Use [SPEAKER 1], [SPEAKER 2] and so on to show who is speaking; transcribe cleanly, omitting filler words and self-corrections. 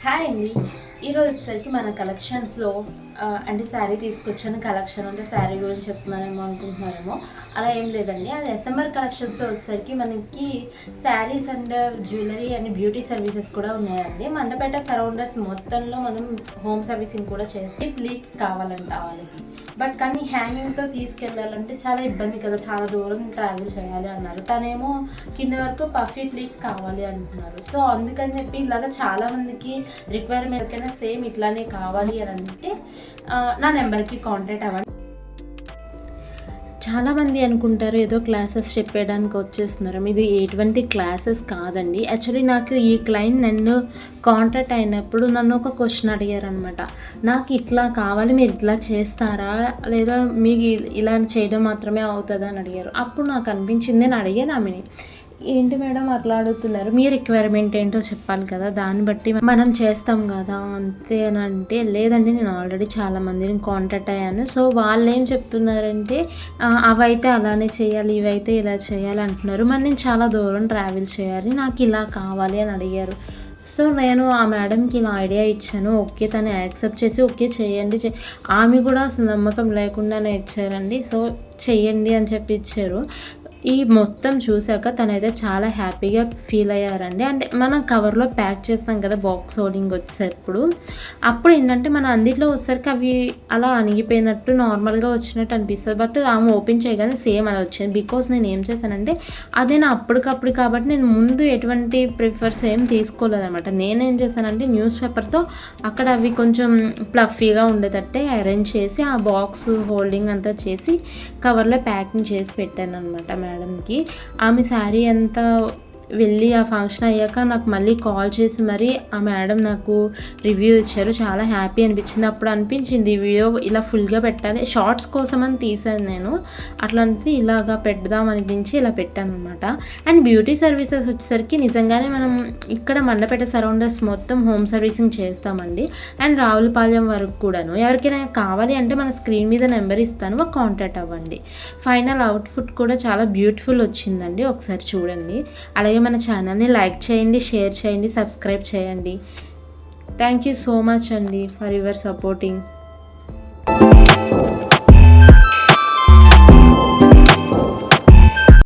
[SPEAKER 1] Hi అండి. ఈరోజు వచ్చేసరికి మన కలెక్షన్స్లో అంటే శారీ తీసుకొచ్చిన కలెక్షన్ అంటే శారీ గురించి చెప్తున్నారేమో అనుకుంటున్నారేమో, అలా ఏం లేదండి. అది ఎస్ఎంఆర్ కలెక్షన్స్లో వచ్చేసరికి మనకి saris and jewellery and beauty services కూడా ఉన్నాయండి. మండపేట సరౌండర్స్ మొత్తంలో మనం హోమ్ సర్వీసింగ్ కూడా చేసి ప్లీట్స్ కావాలంట వాళ్ళకి. బట్ కానీ హ్యాంగింగ్తో తీసుకెళ్ళాలంటే చాలా ఇబ్బంది కదా, చాలా దూరం ట్రావెల్ చేయాలి అన్నారు. తనేమో కింద వరకు పఫీ ప్లీట్స్ కావాలి అంటున్నారు. సో అందుకని చెప్పి ఇలాగ చాలామందికి రిక్వైర్మెంట్ కైనా సేమ్ ఇట్లానే కావాలి అని అంటే నా నెంబర్కి కాంటాక్ట్ అవ్వండి. చాలామంది అనుకుంటారు ఏదో క్లాసెస్ చెప్పేయడానికి వచ్చేస్తున్నారు. ఇది ఎటువంటి క్లాసెస్ కాదండి. యాక్చువల్లీ నాకు ఈ క్లయింట్ నన్ను కాంటాక్ట్ అయినప్పుడు నన్ను ఒక క్వశ్చన్ అడిగారు అనమాట. నాకు ఇట్లా కావాలి, మీరు ఇట్లా చేస్తారా లేదా మీకు ఇలా చేయడం మాత్రమే అవుతుందా అని అడిగారు. అప్పుడు నాకు అనిపించింది, నేను అడిగాను ఆమెని, ఏంటి మేడం అట్లా అడుగుతున్నారు, మీ రిక్వైర్మెంట్ ఏంటో చెప్పాలి కదా, దాన్ని బట్టి మనం చేస్తాం కదా అంతే అని అంటే, లేదండి నేను ఆల్రెడీ చాలా మందిని కాంటాక్ట్ అయ్యాను. సో వాళ్ళు ఏం చెప్తున్నారంటే అవైతే అలానే చేయాలి, ఇవైతే ఇలా చేయాలి అంటున్నారు. మరి నేను చాలా దూరం ట్రావెల్ చేయాలి, నాకు ఇలా కావాలి అని అడిగారు. సో నేను ఆ మేడంకి ఇలా ఐడియా ఇచ్చాను. ఓకే, తను యాక్సెప్ట్ చేసి ఓకే చేయండి. ఆమె కూడా అసలు నమ్మకం లేకుండానే ఇచ్చారండి. సో చెయ్యండి అని చెప్పి ఇచ్చారు. ఈ మొత్తం చూశాక తనైతే చాలా హ్యాపీగా ఫీల్ అయ్యారండి. అంటే మనం కవర్లో ప్యాక్ చేస్తాం కదా బాక్స్ హోల్డింగ్ వచ్చేసరికి, అప్పుడు ఏంటంటే మన అందిట్లో వచ్చేసరికి అవి అలా అణిగిపోయినట్టు నార్మల్గా వచ్చినట్టు అనిపిస్తుంది. బట్ ఆమె ఓపెన్ చేయగానే సేమ్ అలా వచ్చింది. బికాస్ నేను ఏం చేశానంటే అదే నా అప్పటికప్పుడు కాబట్టి నేను ముందు ఎటువంటి ప్రిఫర్స్ ఏం తీసుకోలేదన్నమాట. నేనేం చేశానంటే న్యూస్ పేపర్తో అక్కడ అవి కొంచెం ప్లఫీగా ఉండేటట్టే అరేంజ్ చేసి ఆ బాక్స్ హోల్డింగ్ అంతా చేసి కవర్లో ప్యాకింగ్ చేసి పెట్టాను అనమాట మేడంకి. ఆమె శారీ అంతా వెళ్ళి ఆ ఫంక్షన్ అయ్యాక నాకు మళ్ళీ కాల్ చేసి మరి ఆ మేడం నాకు రివ్యూ ఇచ్చారు. చాలా హ్యాపీ అనిపించింది. అప్పుడు అనిపించింది ఈ వీడియో ఇలా ఫుల్గా పెట్టాలి, షార్ట్స్ కోసం అని తీసాను నేను. అట్లాంటిది ఇలాగా పెడదాం అనిపించి ఇలా పెట్టాను అనమాట. అండ్ బ్యూటీ సర్వీసెస్ వచ్చేసరికి నిజంగానే మనం ఇక్కడ మండపేట సరౌండర్స్ మొత్తం హోమ్ సర్వీసింగ్ చేస్తామండి. అండ్ రావులపాలెం వరకు కూడాను. ఎవరికైనా కావాలి అంటే మన స్క్రీన్ మీద నెంబర్ ఇస్తాను, కాంటాక్ట్ అవ్వండి. ఫైనల్ అవుట్ఫుట్ కూడా చాలా బ్యూటిఫుల్ వచ్చిందండి, ఒకసారి చూడండి. అలాగే మన ఛానల్ని లైక్ చేయండి, షేర్ చేయండి, సబ్స్క్రైబ్ చేయండి. థ్యాంక్ యూ సో మచ్ అండి ఫర్ యువర్ సపోర్టింగ్.